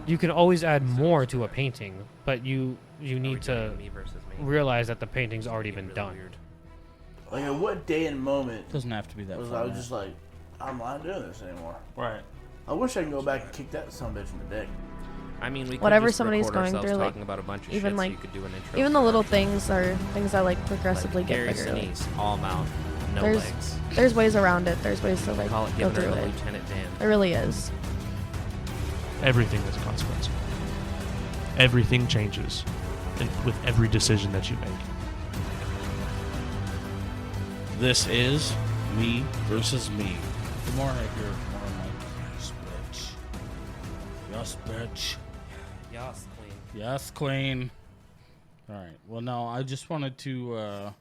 You can always add more to a painting, but you need to me versus me? realize that the painting's already been Really done. weird. Like, at what day and moment It doesn't have to be that was far. I was just like, I'm not doing this anymore. right. I wish I could go back and kick that son of a bitch in the dick. I mean, we could Whatever just somebody's record going ourselves through, like, talking about a bunch of even, shit, like, so you could do an intro. Even the for little it. things are things that like progressively Like get Gary bigger. Like, Sinise, all mouth, no There's- legs. there's ways around it. There's ways to like Call it go giving her through the it. Lieutenant Dan. There really is. Everything has a consequence. Everything changes with every decision that you make. This is me versus me. The more I hear it, the more I'm like, yes, bitch. Yes, bitch. Yas, queen. Yes, queen. All right. Well, no, I just wanted to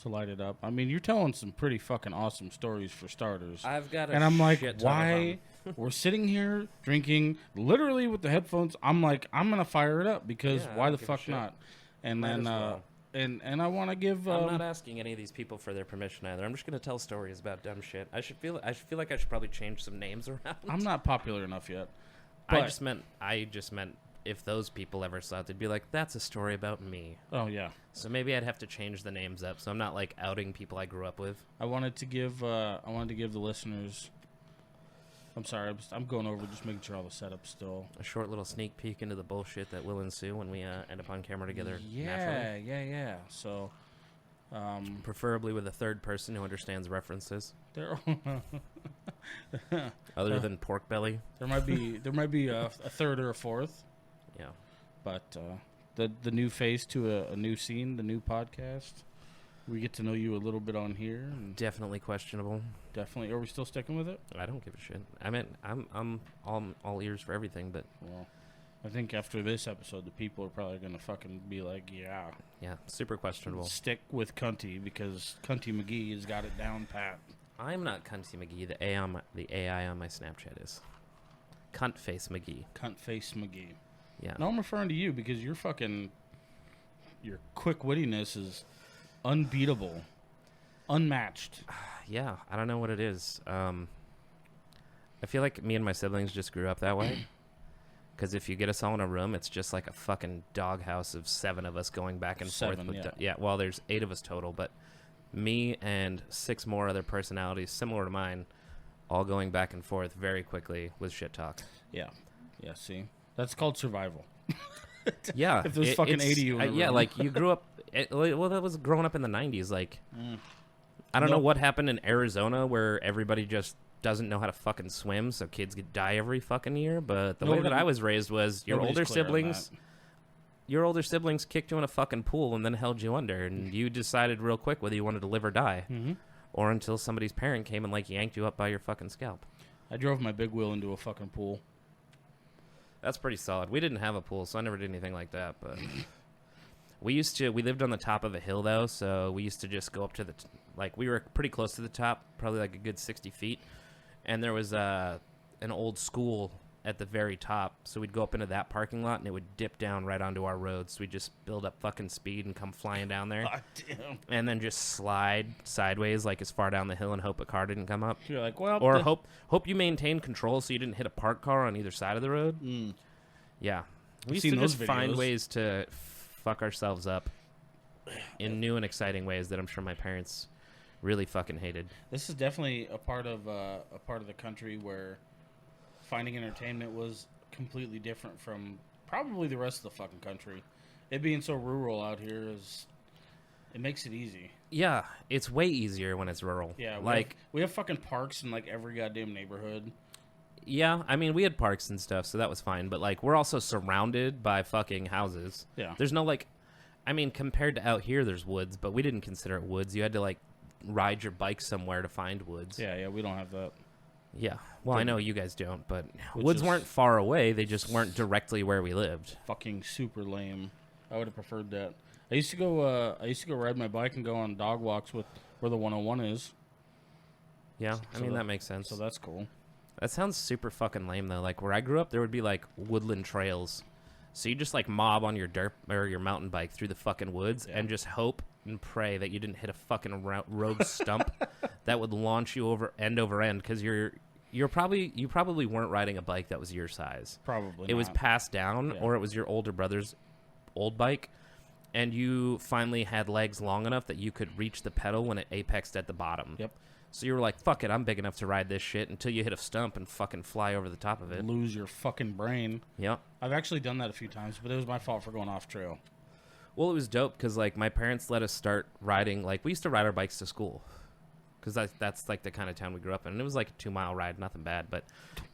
light it up. I mean, you're telling some pretty fucking awesome stories for starters. I've got a And I'm like, shit ton of why? We're sitting here drinking, literally with the headphones. I'm like, I'm gonna fire it up because Yeah, I why don't the give a fuck shit. not? And Might then, as well. and I want to give. I'm not asking any of these people for their permission either. I'm just gonna tell stories about dumb shit. I feel like I should probably change some names around. I'm not popular enough yet. I but- just meant if those people ever saw it, they'd be like, "That's a story about me." Oh yeah. So maybe I'd have to change the names up, so I'm not like outing people I grew up with. I wanted to give the listeners. I'm sorry, I'm going over just making sure all the setup's still. A short little sneak peek into the bullshit that will ensue when we end up on camera together. Yeah, naturally. yeah. So, Preferably with a third person who understands references, there other than pork belly. there might be a third or a fourth, Yeah. but the new face to a new scene, the new podcast. We get to know you a little bit on here, and Definitely questionable. definitely. Are we still sticking with it? I don't give a shit. I mean, I'm all ears for everything, but Well, I think after this episode, the people are probably gonna fucking be like, yeah, yeah, super questionable. stick with Cunty because Cunty McGee has got it down pat. I'm not Cunty McGee. The AI on my Snapchat is Cunt Face McGee. Cunt face McGee. Yeah. No, I'm referring to you because your quick wittiness is unbeatable, unmatched. Yeah, I don't know what it is. I feel like me and my siblings just grew up that way. Because if you get us all in a room, it's just like a fucking doghouse of 7 of us going back and forth. Yeah. Well, there's 8 of us total, but me and 6 more other personalities similar to mine, all going back and forth very quickly with shit talk. Yeah. See, that's called survival. Yeah, If there's fucking it's- 80 you in a yeah, room. like you grew up. Well, that was growing up in the '90s. Like, I don't know Nope. what happened in Arizona where everybody just doesn't know how to fucking swim, so kids could die every fucking year. But the way that Nobody- I was raised was your Nobody's older clear on siblings. that. Your older siblings kicked you in a fucking pool and then held you under, and you decided real quick whether you wanted to live or die, or until somebody's parent came and like yanked you up by your fucking scalp. I drove my big wheel into a fucking pool. That's pretty solid. We didn't have a pool, so I never did anything like that. But we lived on the top of a hill, though, so we used to just go up to we were pretty close to the top, probably like a good 60 feet. And there was an old school at the very top, so we'd go up into that parking lot, and it would dip down right onto our road. So we'd just build up fucking speed and come flying down there. God damn. And then just slide sideways, like as far down the hill, and hope a car didn't come up. You're like, well, Or hope you maintained control so you didn't hit a parked car on either side of the road. Yeah. We used seen to those just find videos. ways to fuck ourselves up in new and exciting ways that I'm sure my parents really fucking hated. This is definitely a part of the country where finding entertainment was completely different from probably the rest of the fucking country. It being so rural out here it makes it easy. Yeah, it's way easier when it's rural. Yeah, we have fucking parks in like every goddamn neighborhood. Yeah, I mean, we had parks and stuff, so that was fine. But like, we're also surrounded by fucking houses. Yeah. There's no compared to out here, there's woods, but we didn't consider it woods. You had to like ride your bike somewhere to find woods. Yeah, we don't have that. Yeah. Well, I know you guys don't, but Which woods is- weren't far away. They just weren't directly where we lived. Fucking super lame. I would have preferred that. I used to go ride my bike and go on dog walks with where the 101 is. Yeah, I So mean, that- that makes sense. So that's cool. That sounds super fucking lame, though. Like, where I grew up, there would be, like, woodland trails. So you just, like, mob on your dirt or your mountain bike through the fucking woods and just hope and pray that you didn't hit a fucking rogue stump that would launch you over end, because you probably weren't riding a bike that was your size. Probably It was not. passed down, Yeah. or it was your older brother's old bike, and you finally had legs long enough that you could reach the pedal when it apexed at the bottom. Yep. So you were like, fuck it, I'm big enough to ride this shit until you hit a stump and fucking fly over the top of it. Lose your fucking brain. Yep. I've actually done that a few times, but it was my fault for going off trail. Well, it was dope because, like, my parents let us start riding. Like, we used to ride our bikes to school because that's, like, the kind of town we grew up in. And it was, like, a 2-mile ride, nothing bad. But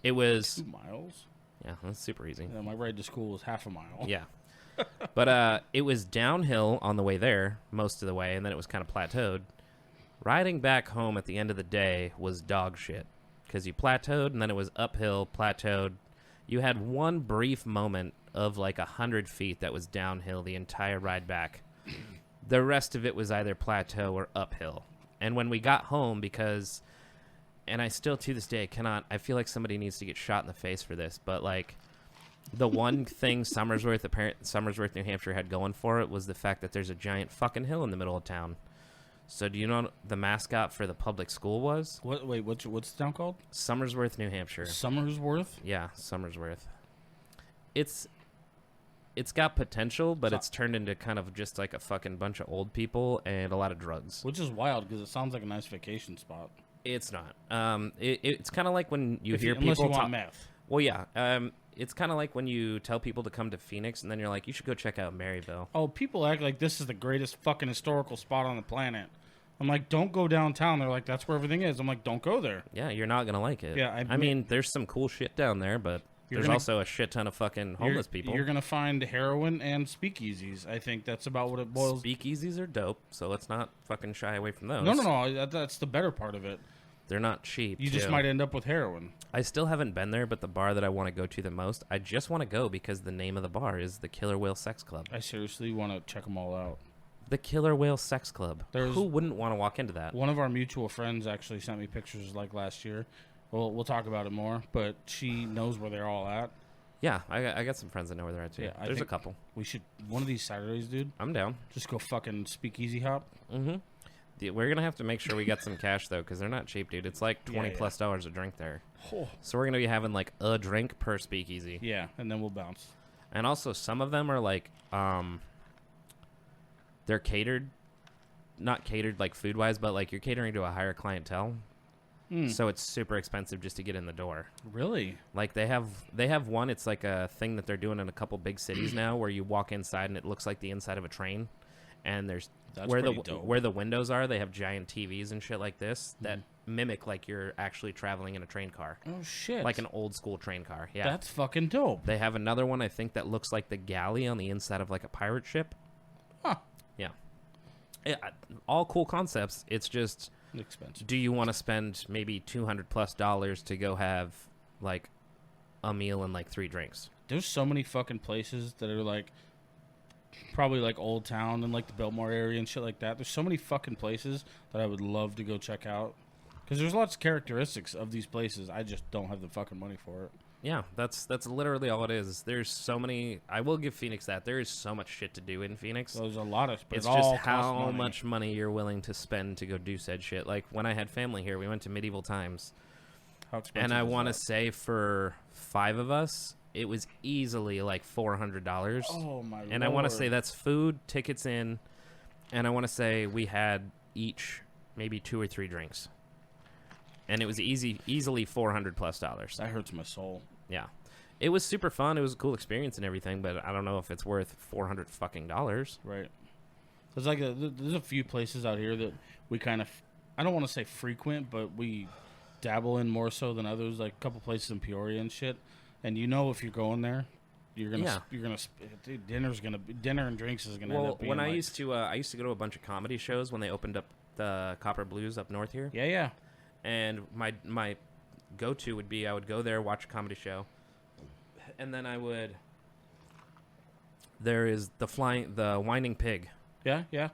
it was... 2 miles? Yeah, that's super easy. Yeah, my ride to school was half a mile. Yeah. But it was downhill on the way there most of the way, and then it was kind of plateaued. Riding back home at the end of the day was dog shit because you plateaued, and then it was uphill, plateaued. You had one brief moment of like 100 feet that was downhill the entire ride back. The rest of it was either plateau or uphill. And when we got home, because, and I still to this day cannot, I feel like somebody needs to get shot in the face for this, but like the one thing Summersworth, New Hampshire had going for it was the fact that there's a giant fucking hill in the middle of town. So do you know what the mascot for the public school was? Wait, what's the town called? Summersworth, New Hampshire. Summersworth? Yeah, Summersworth. It's got potential, but it's turned into kind of just like a fucking bunch of old people and a lot of drugs. Which is wild because it sounds like a nice vacation spot. It's not. It's kind of like when you hear unless people you want talk. meth. Well, yeah. It's kind of like when you tell people to come to Phoenix, and then you're like, you should go check out Maryville. Oh, people act like this is the greatest fucking historical spot on the planet. I'm like, don't go downtown. They're like, that's where everything is. I'm like, don't go there. Yeah, you're not gonna like it. Yeah, I mean, there's some cool shit down there, but there's also a shit ton of fucking homeless people. You're gonna find heroin and speakeasies. I think that's about what it boils. Speakeasies are dope, so let's not fucking shy away from those. No. That's the better part of it. They're not cheap. You just too. might end up with heroin. I still haven't been there, but the bar that I want to go to the most, I just want to go because the name of the bar is the Killer Whale Sex Club. I seriously want to check them all out. The Killer Whale Sex Club. Who wouldn't want to walk into that? One of our mutual friends actually sent me pictures like last year. Well, we'll talk about it more, but she knows where they're all at. Yeah, I got some friends that know where they're at too. Yeah, There's a couple. We should, one of these Saturdays, dude, I'm down. just go fucking speakeasy hop. Mm-hmm. We're going to have to make sure we get some cash, though, because they're not cheap, dude. It's like $20+ a drink there. Oh. So we're going to be having, like, a drink per speakeasy. Yeah, and then we'll bounce. And also, some of them are, like, they're catered. Not catered, like, food-wise, but, like, you're catering to a higher clientele. So it's super expensive just to get in the door. Really? Like, they have one, it's like a thing that they're doing in a couple big cities now where you walk inside and it looks like the inside of a train. And there's That's where pretty dope. where the windows are, they have giant TVs and shit like this that mimic like you're actually traveling in a train car. Oh, shit. Like an old school train car. Yeah. That's fucking dope. They have another one I think that looks like the galley on the inside of like a pirate ship. Huh. Yeah. All cool concepts. It's just, Expensive. do you want to spend maybe $200+ to go have like a meal and like 3 drinks? There's so many fucking places that are like probably like Old Town and like the Biltmore area and shit like that. There's so many fucking places that I would love to go check out because there's lots of characteristics of these places. I just don't have the fucking money for it. Yeah, that's literally all it is. There's so many. I will give Phoenix that. There is so much shit to do in Phoenix. So there's a lot of, but It's it all just costs how money. much money you're willing to spend to go do said shit. Like when I had family here, we went to Medieval Times, How expensive and I is want to that? say for 5 of us, it was easily like $400. Oh my! And I want to Lord. say that's food, tickets in, and I want to say we had each maybe 2 or 3 drinks, and it was easily $400+. That hurts my soul. Yeah. It was super fun. It was a cool experience and everything, but I don't know if it's worth $400 fucking dollars. Right. There's like there's a few places out here that we kind of, I don't want to say frequent, but we dabble in more so than others. Like a couple places in Peoria and shit. And you know, if you're going there, dude, dinner and drinks is gonna end Well, up being when like, I used to go to a bunch of comedy shows when they opened up the Copper Blues up north here. yeah. And my go-to would be I would go there, watch a comedy show, and then there is the Winding Pig. Yeah.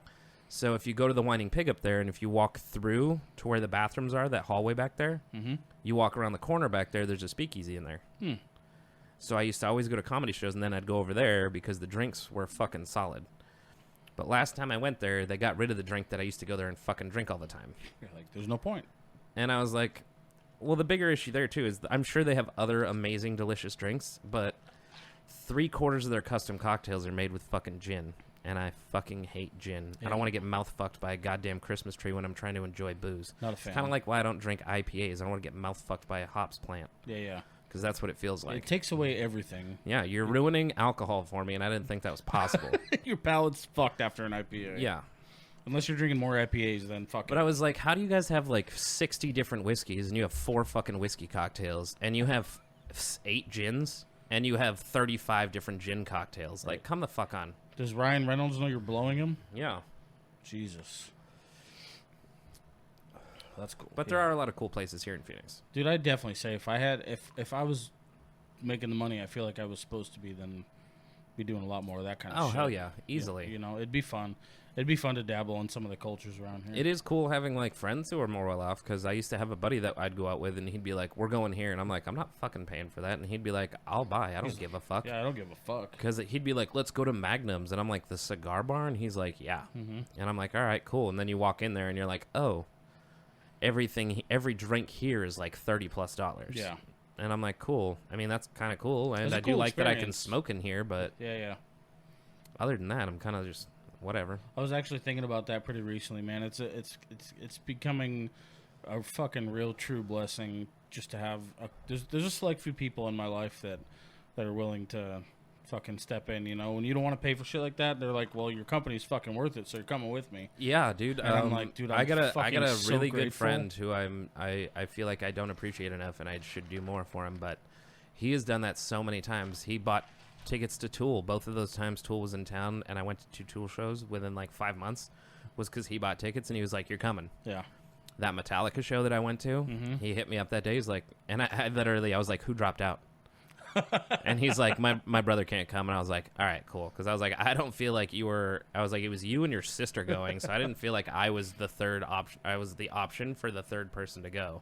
So if you go to the Winding Pig up there, and if you walk through to where the bathrooms are, that hallway back there, you walk around the corner back there, there's a speakeasy in there. So I used to always go to comedy shows, and then I'd go over there because the drinks were fucking solid. But last time I went there, they got rid of the drink that I used to go there and fucking drink all the time. You're like, there's no point. And I was like, Well, the bigger issue there too is I'm sure they have other amazing, delicious drinks, but 3/4 of their custom cocktails are made with fucking gin, and I fucking hate gin. I don't want to get mouth fucked by a goddamn Christmas tree when I'm trying to enjoy booze. Not a It's fan. kind of like why I don't drink IPAs. I don't want to get mouth fucked by a hops plant Yeah. because that's what it feels It like. takes away everything. Yeah, you're ruining alcohol for me, and I didn't think that was possible. Your palate's fucked after an IPA. Yeah. Unless you're drinking more IPAs, then fuck But it. I was like, how do you guys have like 60 different whiskeys and you have 4 fucking whiskey cocktails and you have 8 gins and you have 35 different gin cocktails? Like, come the fuck on. Does Ryan Reynolds know you're blowing him? Yeah. Jesus. That's cool. But there are a lot of cool places here in Phoenix. Dude, I'd definitely say if I was making the money I feel like I was supposed to be, then be doing a lot more of that kind of Oh, shit. hell yeah. Easily. You know, it'd be fun. It'd be fun to dabble in some of the cultures around here. It is cool having like friends who are more well off because I used to have a buddy that I'd go out with and he'd be like, we're going here. And I'm like, I'm not fucking paying for that. And he'd be like, I'll buy. I don't give a fuck. Yeah, I don't give a fuck. Because he'd be like, let's go to Magnum's. And I'm like, the cigar bar? And he's like, yeah. Mm-hmm. And I'm like, all right, cool. And then you walk in there and you're like, oh, every drink here is like $30+. Yeah. And I'm like, cool. I mean, that's kind of cool. And It's a I do cool like that I can experience. smoke in here. But Yeah. other than that, I'm kind of just whatever. I was actually thinking about that pretty recently, man. It's becoming a fucking real true blessing just to have there's a select few people in my life that are willing to fucking step in, you know. When you don't want to pay for shit like that, they're like, well, your company's fucking worth it, so you're coming with me. Yeah, dude. And I'm like, dude, I got a so really good grateful. friend who I feel like I don't appreciate enough, and I should do more for him. But he has done that so many times. He bought tickets to Tool. Both of those times Tool was in town, and I went to 2 Tool shows within like 5 months. Was because he bought tickets, and he was like, "You're coming." Yeah. That Metallica show that I went to, he hit me up that day. He's like, and I literally, I was like, "Who dropped out?" And he's like, my brother can't come. And I was like, all right, cool. Because I was like, I don't feel like you were. I was like, it was you and your sister going. So I didn't feel like I was the third option. I was the option for the third person to go.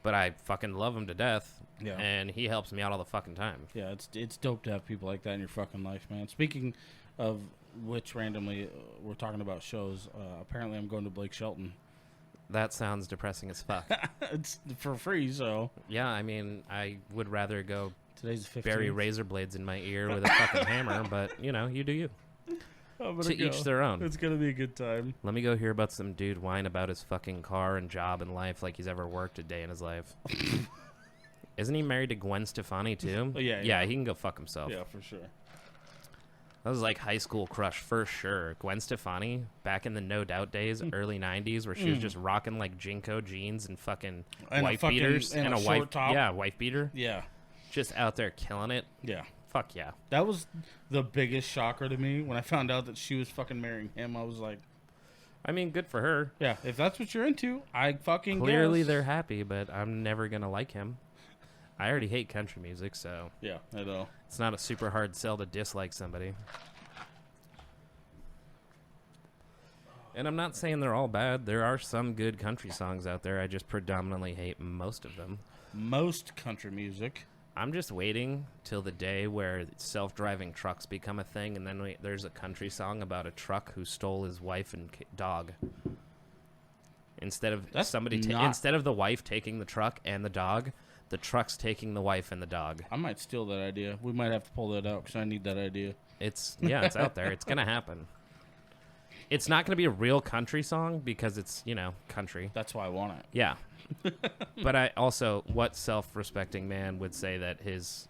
But I fucking love him to death. Yeah. And he helps me out all the fucking time. Yeah, it's dope to have people like that in your fucking life, man. Speaking of which, randomly, we're talking about shows. Apparently, I'm going to Blake Shelton. That sounds depressing as fuck. It's for free, so. Yeah, I mean, I would rather go Today's the 15th. bury razor blades in my ear with a fucking hammer. But, you know, you do you. I'm gonna To go. each their own. It's going to be a good time. Let me go hear about some dude whine about his fucking car and job and life like he's ever worked a day in his life. Isn't he married to Gwen Stefani, too? Oh, yeah. Yeah, he can go fuck himself. Yeah, for sure. That was like high school crush for sure. Gwen Stefani, back in the No Doubt days, early 90s, where she was just rocking like Jinko jeans and fucking And a wife fucking- beaters and a wife short top. Yeah, wife beater. Yeah. Just out there killing it. Yeah. Fuck yeah. That was the biggest shocker to me when I found out that she was fucking marrying him. I was like, I mean, good for her. yeah, if that's what you're into, I fucking Clearly guess. they're happy, but I'm never going to like him. I already hate country music, so Yeah, I know. it's not a super hard sell to dislike somebody. And I'm not saying they're all bad. There are some good country songs out there. I just predominantly hate most of them. Most country music. I'm just waiting till the day where self-driving trucks become a thing, and then there's a country song about a truck who stole his wife and dog. Instead of That's instead of the wife taking the truck and the dog, the truck's taking the wife and the dog. I might steal that idea. We might have to pull that out because I need that idea. It's out there. It's gonna happen. It's not gonna be a real country song because it's country. That's why I want it. Yeah. But I also, what self-respecting man would say that his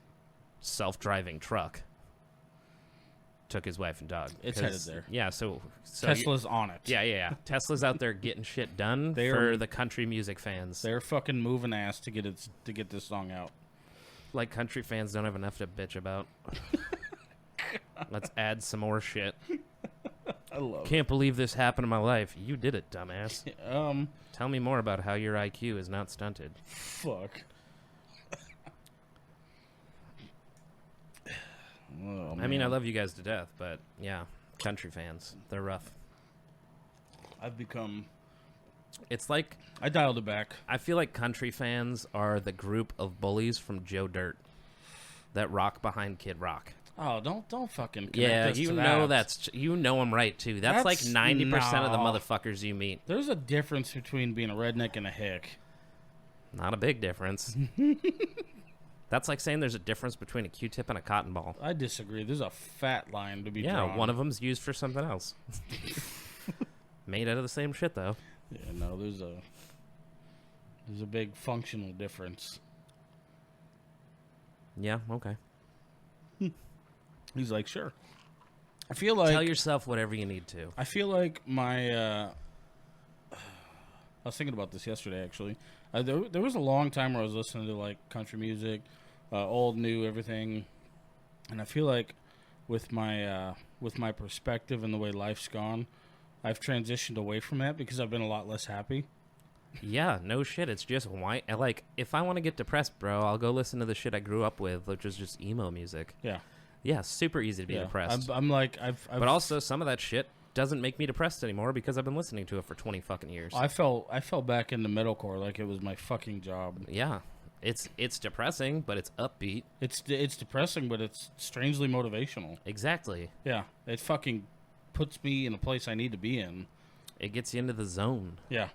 self-driving truck took his wife and dog? It's headed there. Yeah, so Tesla's on it. Yeah. Tesla's out there getting shit done for the country music fans. They're fucking moving ass to get this song out. Like country fans don't have enough to bitch about. Let's add some more shit. I love Can't believe this happened in my life. You did it, dumbass. it. Tell me more about how your IQ is not stunted. Fuck. Oh, I mean, I love you guys to death, but yeah, country fans, they're rough. I've become. It's like, I dialed it back. I feel like country fans are the group of bullies from Joe Dirt that rock behind Kid Rock. Oh, don't fucking. Yeah, us you to know that. you know them right too. That's like 90% of the no. motherfuckers you meet. There's a difference between being a redneck and a hick. Not a big difference. That's like saying there's a difference between a Q-tip and a cotton ball. I disagree. There's a fat line to be drawn. Yeah, one of them's used for something else. Made out of the same shit, though. Yeah, no, there's a big functional difference. Yeah, okay. He's like, sure. I feel like Tell yourself whatever you need to. I feel like my. I was thinking about this yesterday, actually. There was a long time where I was listening to like country music, old, new, everything, and I feel like with my perspective and the way life's gone, I've transitioned away from that because I've been a lot less happy. Yeah, no shit. It's just why. Like, if I want to get depressed, bro, I'll go listen to the shit I grew up with, which is just emo music. Yeah, Yeah, super easy to be depressed. I'm like but also some of that shit doesn't make me depressed anymore because I've been listening to it for 20 fucking years. I fell back into metalcore like it was my fucking job. Yeah, it's depressing, but it's upbeat. It's depressing, but it's strangely motivational. Exactly. Yeah, it fucking puts me in a place I need to be in. It gets you into the zone. Yeah.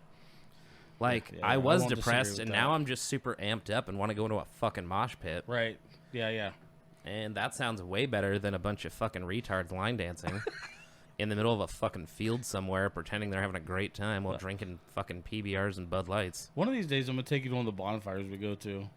Like, Yeah, I was won't disagree depressed, with and that. now I'm just super amped up and want to go into a fucking mosh pit. Right. Yeah. And that sounds way better than a bunch of fucking retards line dancing in the middle of a fucking field somewhere, pretending they're having a great time while drinking fucking PBRs and Bud Lights. One of these days, I'm gonna take you to one of the bonfires we go to.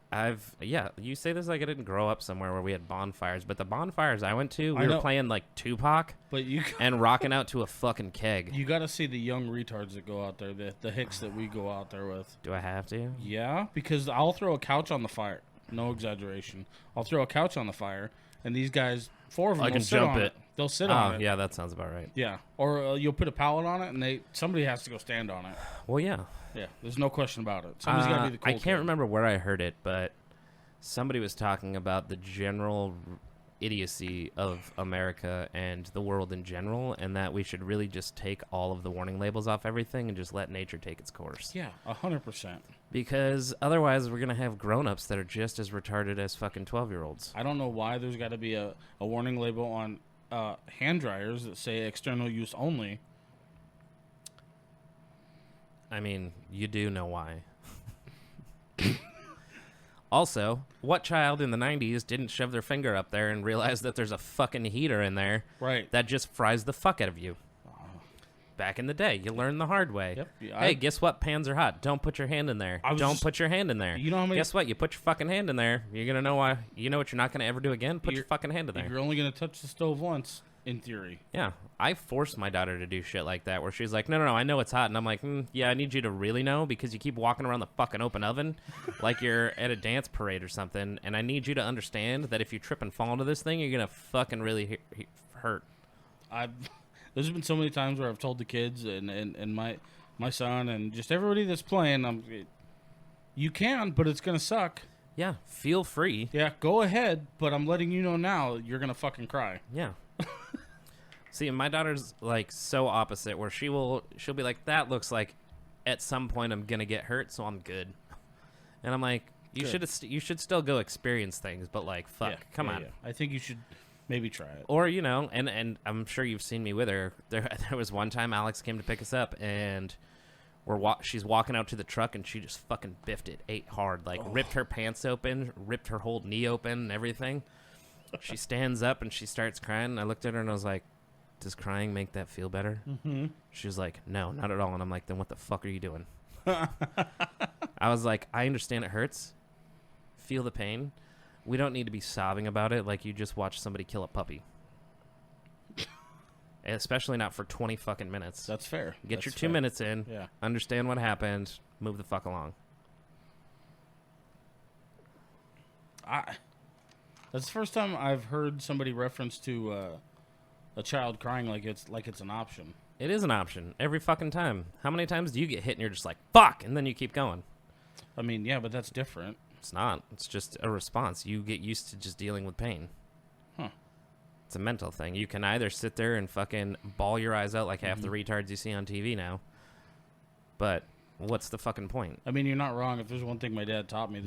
You say this like I didn't grow up somewhere where we had bonfires, but the bonfires I went to, we were playing like Tupac But you and rocking out to a fucking keg. you got to see the young retards that go out there, the hicks that we go out there with. Do I have to? Yeah, because I'll throw a couch on the fire. No exaggeration. I'll throw a couch on the fire, and these guys, 4 of them, I will can sit jump on it. They'll sit on it. Yeah, that sounds about right. Yeah, or you'll put a pallet on it, and somebody has to go stand on it. Well, yeah. Yeah, there's no question about it. Somebody's got to be the cool I can't kid. remember where I heard it, but somebody was talking about the general idiocy of America and the world in general, and that we should really just take all of the warning labels off everything and just let nature take its course. Yeah, 100%. Because otherwise we're going to have grown-ups that are just as retarded as fucking 12-year-olds. I don't know why there's got to be a warning label on hand dryers that say external use only. I mean, you do know why. Also, what child in the 90s didn't shove their finger up there and realize that there's a fucking heater in there Right. that just fries the fuck out of you? Back in the day, you learned the hard way. Yep. Hey, guess what? Pans are hot. Don't put your hand in there. Don't put your hand in there. You know how many? Guess what? You put your fucking hand in there. You're going to know why. You know what you're not going to ever do again? Put your fucking hand in there. You're only going to touch the stove once, in theory. Yeah. I forced my daughter to do shit like that where she's like, no, I know it's hot. And I'm like, yeah, I need you to really know because you keep walking around the fucking open oven like you're at a dance parade or something. And I need you to understand that if you trip and fall into this thing, you're going to fucking really hurt. There's been so many times where I've told the kids and my son and just everybody that's playing, you can, but it's going to suck. Yeah. Feel free. Yeah, go ahead, but I'm letting you know now you're going to fucking cry. Yeah. See, my daughter's like so opposite where she'll be like, that looks like at some point I'm going to get hurt, so I'm good. And I'm like, you should still go experience things, but like, fuck, come on. Yeah. I think you should maybe try it. Or, and I'm sure you've seen me with her. There was one time Alex came to pick us up, and she's walking out to the truck, and she just fucking biffed it, ate hard, like ripped her pants open, ripped her whole knee open and everything. She stands up, and she starts crying. And I looked at her, and I was like, does crying make that feel better? Mm-hmm. She was like, no, not at all. And I'm like, then what the fuck are you doing? I was like, I understand it hurts. Feel the pain. We don't need to be sobbing about it like you just watched somebody kill a puppy. Especially not for 20 fucking minutes. That's fair. Get your 2 minutes in. Yeah. Understand what happened. Move the fuck along. That's the first time I've heard somebody reference to a child crying like it's an option. It is an option every fucking time. How many times do you get hit and you're just like, fuck, and then you keep going? I mean, yeah, but that's different. It's not. It's just a response. You get used to just dealing with pain. Huh. It's a mental thing. You can either sit there and fucking bawl your eyes out like half the retards you see on TV now, but what's the fucking point? I mean, you're not wrong. If there's one thing my dad taught me,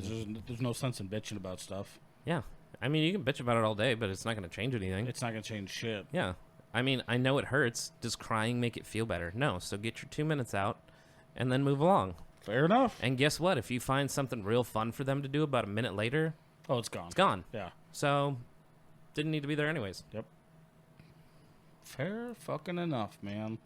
there's no sense in bitching about stuff. Yeah. I mean, you can bitch about it all day, but it's not going to change anything. It's not going to change shit. Yeah. I mean, I know it hurts. Does crying make it feel better? No. So get your 2 minutes out and then move along. Fair enough. And guess what? If you find something real fun for them to do about a minute later, Oh, it's gone. it's gone. Yeah. So, didn't need to be there anyways. Yep. Fair fucking enough, man.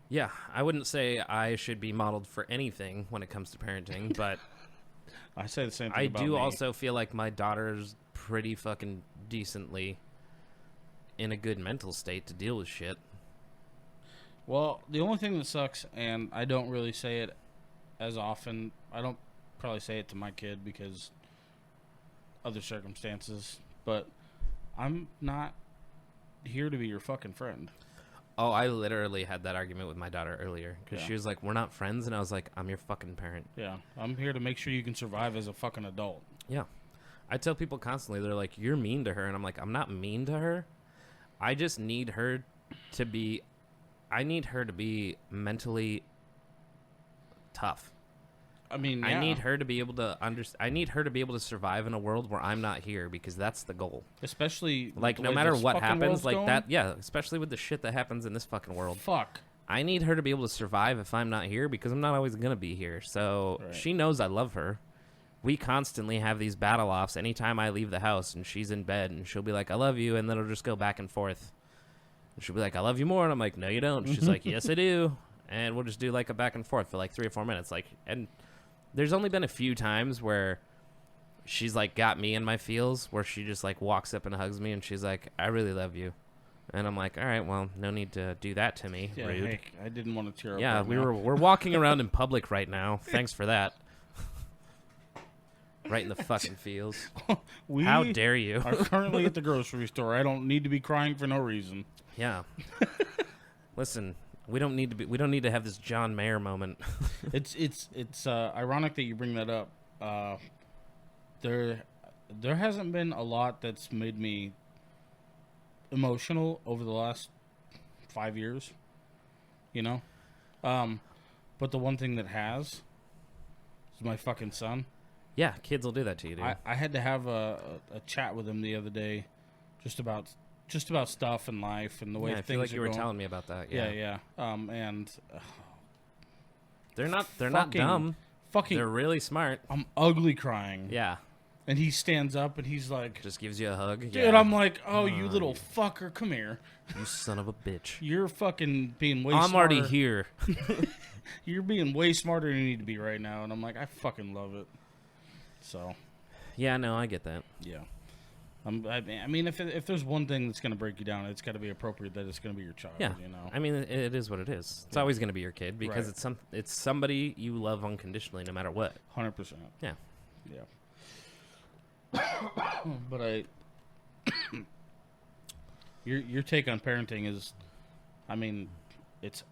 Yeah, I wouldn't say I should be modeled for anything when it comes to parenting, but I say the same thing I about do me. also feel like my daughter's pretty fucking decently in a good mental state to deal with shit. Well, the only thing that sucks, and I don't really say it as often, I don't probably say it to my kid because other circumstances, but I'm not here to be your fucking friend. Oh, I literally had that argument with my daughter earlier because Yeah. she was like, "We're not friends," and I was like, "I'm your fucking parent." Yeah, I'm here to make sure you can survive as a fucking adult. Yeah. I tell people constantly, they're like, "You're mean to her," and I'm like, "I'm not mean to her. I just need her to be. I need her to be mentally tough. I mean, I yeah. need her to be able to I need her to be able to survive in a world where I'm not here because that's the goal. Especially Like the no way matter this what fucking happens, world's like going. that. Yeah, especially with the shit that happens in this fucking world. Fuck. I need her to be able to survive if I'm not here because I'm not always gonna be here. So Right. she knows I love her. We constantly have these battle offs anytime I leave the house and she's in bed and she'll be like, "I love you," and then it'll just go back and forth. And she'll be like, "I love you more," and I'm like, "No, you don't." She's like, "Yes, I do," and we'll just do like a back and forth for like 3 or 4 minutes. Like, and there's only been a few times where she's like got me in my feels, where she just like walks up and hugs me and she's like, "I really love you," and I'm like, "All right, well, no need to do that to me, Yeah, rude." hey, I didn't want to tear up. Yeah, right we now. we're walking around in public right now. Thanks for that. Right in the fucking feels. We How dare you? are currently at the grocery store. I don't need to be crying for no reason. Yeah. Listen, we don't need to have this John Mayer moment. It's ironic that you bring that up. There hasn't been a lot that's made me emotional over the last 5 years. You know, but the one thing that has is my fucking son. Yeah, kids will do that to you, dude. I had to have a chat with him the other day, just about stuff in life and the way yeah, I things feel like are you were going. telling me about that. Yeah, Yeah, yeah. And they're not fucking- dumb. fucking, They're really smart. I'm ugly crying. Yeah, And he stands up and he's like, just gives you a hug. dude, yeah. I'm like, oh, you little fucker, come here. You son of a bitch. You're fucking being way I'm smarter. already here. You're being way smarter than you need to be right now. And I'm like, I fucking love it. So, Yeah, no, I get that. yeah. I mean, if there's one thing that's going to break you down, it's got to be appropriate that it's going to be your child, Yeah, you know? I mean, it is what it is. It's Yeah. always going to be your kid because Right. it's somebody you love unconditionally, no matter what. 100%. Yeah. Yeah. But your take on parenting is, I mean, it's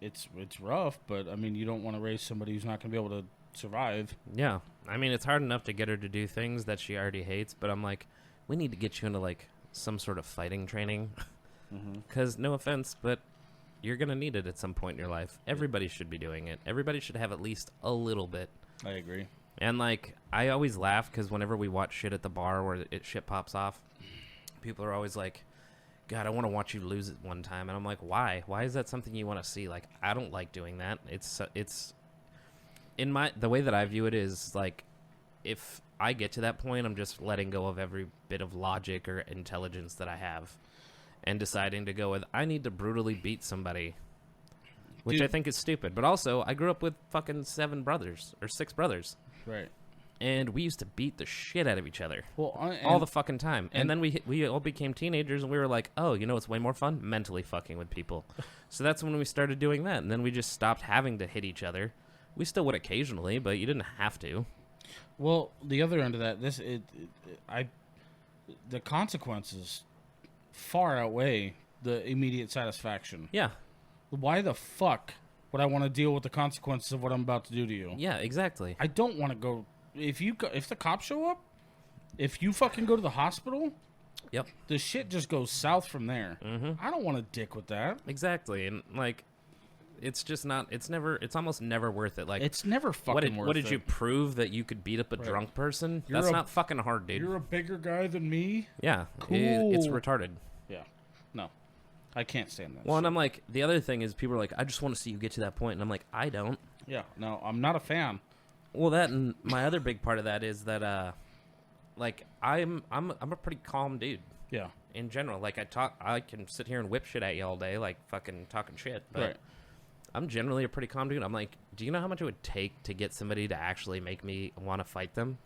rough, but I mean, you don't want to raise somebody who's not going to be able to survive. Yeah, I mean, it's hard enough to get her to do things that she already hates, but I'm like, we need to get you into like some sort of fighting training, because no offense, but you're gonna need it at some point in your life. Everybody should be doing it. Everybody should have at least a little bit. I agree. And like, I always laugh because whenever we watch shit at the bar where shit pops off, people are always like, "God, I want to watch you lose it one time," and I'm like, "Why? Why is that something you want to see?" Like, I don't like doing that. It's in the way that I view it is like, if I get to that point, I'm just letting go of every bit of logic or intelligence that I have, and deciding to go with, I need to brutally beat somebody, which Dude. I think is stupid. But also, I grew up with fucking 7 brothers or 6 brothers. Right. And we used to beat the shit out of each other Well, all the fucking time. And and- then we all became teenagers, and we were like, oh, you know what's way more fun? Mentally fucking with people. So that's when we started doing that. And then we just stopped having to hit each other. We still would occasionally, but you didn't have to. Well, the other end of that, the consequences far outweigh the immediate satisfaction. Yeah. Why the fuck would I want to deal with the consequences of what I'm about to do to you? Yeah, exactly. I don't want to go. If the cops show up, if you fucking go to the hospital, Yep. the shit just goes south from there. I don't want to dick with that. Exactly. And like, it's just not, it's almost never worth it. Like, It's never fucking worth it. what did you prove that you could beat up a drunk person? You're That's a- not fucking hard, dude. You're a bigger guy than me. Yeah. Cool. It's retarded. Yeah. No. I can't stand that. Well, and shit. I'm like, the other thing is people are like, I just want to see you get to that point, and I'm like, I don't. Yeah, no, I'm not a fan. Well, that and my other big part of that is that, like, I'm a pretty calm dude Yeah, in general. Like, I can sit here and whip shit at you all day, like fucking talking shit. But right. I'm generally a pretty calm dude. I'm like, do you know how much it would take to get somebody to actually make me want to fight them?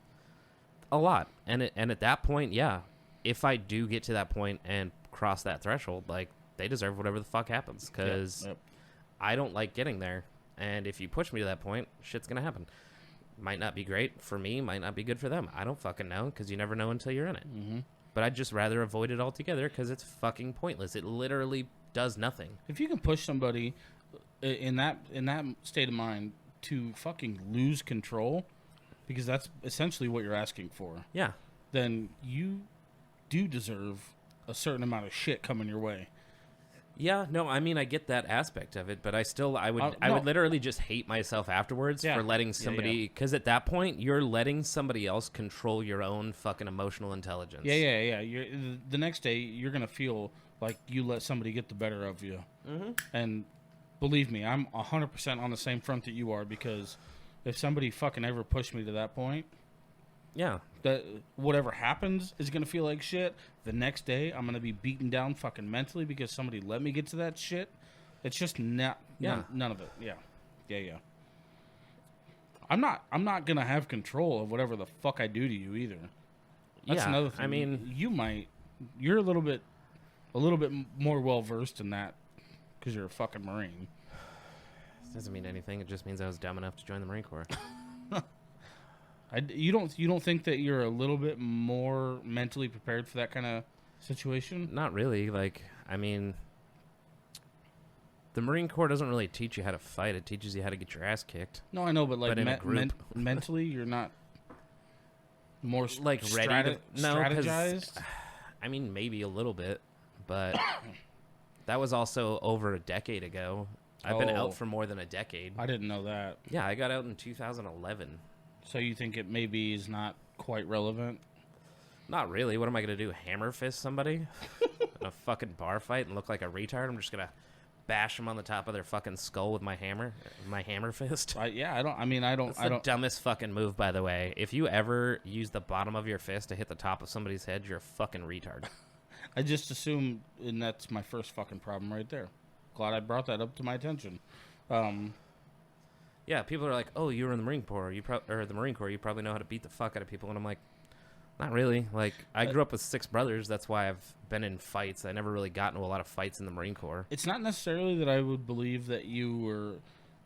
A lot. And at that point, yeah, if I do get to that point and cross that threshold, like, they deserve whatever the fuck happens, because Yep. I don't like getting there. And if you push me to that point, shit's gonna happen. Might not be great for me, might not be good for them. I don't fucking know, because you never know until you're in it. Mm-hmm. But I'd just rather avoid it altogether, because it's fucking pointless. It literally does nothing. If you can push somebody in that state of mind to fucking lose control, because that's essentially what you're asking for, Yeah. then you do deserve a certain amount of shit coming your way. Yeah, no, I mean, I get that aspect of it, but I would no. literally just hate myself afterwards Yeah. for letting Yeah, somebody, because at that point, you're letting somebody else control your own fucking emotional intelligence. Yeah. The next day, you're gonna feel like you let somebody get the better of you. Mm-hmm. And believe me, I'm 100% on the same front that you are, because if somebody fucking ever pushed me to that point, Yeah. that whatever happens is gonna feel like shit. The next day, I'm gonna be beaten down fucking mentally because somebody let me get to that shit. It's just not, Yeah. none of it. Yeah. I'm not gonna have control of whatever the fuck I do to you either. That's Yeah, another thing. I mean, You're a little bit more well versed in that because you're a fucking Marine. doesn't mean anything. It just means I was dumb enough to join the Marine Corps. You don't think that you're a little bit more mentally prepared for that kind of situation? Not really. Like, I mean, the Marine Corps doesn't really teach you how to fight. It teaches you how to get your ass kicked. No, I know, but like But in a group. mentally, you're not more Like, ready to... No, 'cause, strategized. I mean, maybe a little bit, but that was also over a decade ago. I've been Oh. out for more than a decade. I didn't know that. Yeah, I got out in 2011. So you think it maybe is not quite relevant? Not really. What am I going to do? Hammer fist somebody? In a fucking bar fight and look like a retard? I'm just going to bash them on the top of their fucking skull with my hammer fist. I That's the dumbest fucking move, by the way. If you ever use the bottom of your fist to hit the top of somebody's head, you're a fucking retard. I just assume, and that's my first fucking problem right there. Glad I brought that up to my attention. Yeah, people are like, "Oh, you were in the Marine Corps. Or the Marine Corps. You probably know how to beat the fuck out of people." And I'm like, "Not really. Like, I grew up with 6 brothers. That's why I've been in fights. I never really got into a lot of fights in the Marine Corps. It's not necessarily that I would believe that you were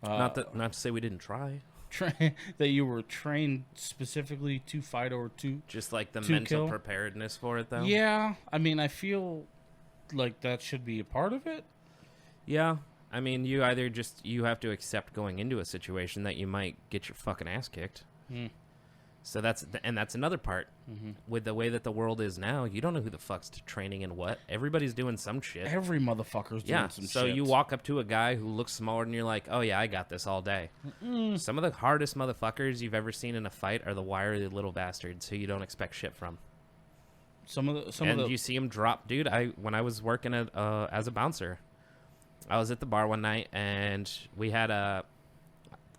Not to say we didn't try. that you were trained specifically to fight or to. Just like the To mental kill? preparedness for it, though. Yeah, I mean, I feel like that should be a part of it. Yeah. I mean, you either you have to accept going into a situation that you might get your fucking ass kicked. Hmm. So that's another part. Mm-hmm. With the way that the world is now, you don't know who the fuck's training and what. Everybody's doing some shit. Every motherfucker's doing Yeah, some so shit. you walk up to a guy who looks smaller than you're like, oh yeah, I got this all day. Some of the hardest motherfuckers you've ever seen in a fight are the wiry little bastards who you don't expect shit from. Some of the You see them drop, dude. When I was working as a bouncer, I was at the bar one night and we had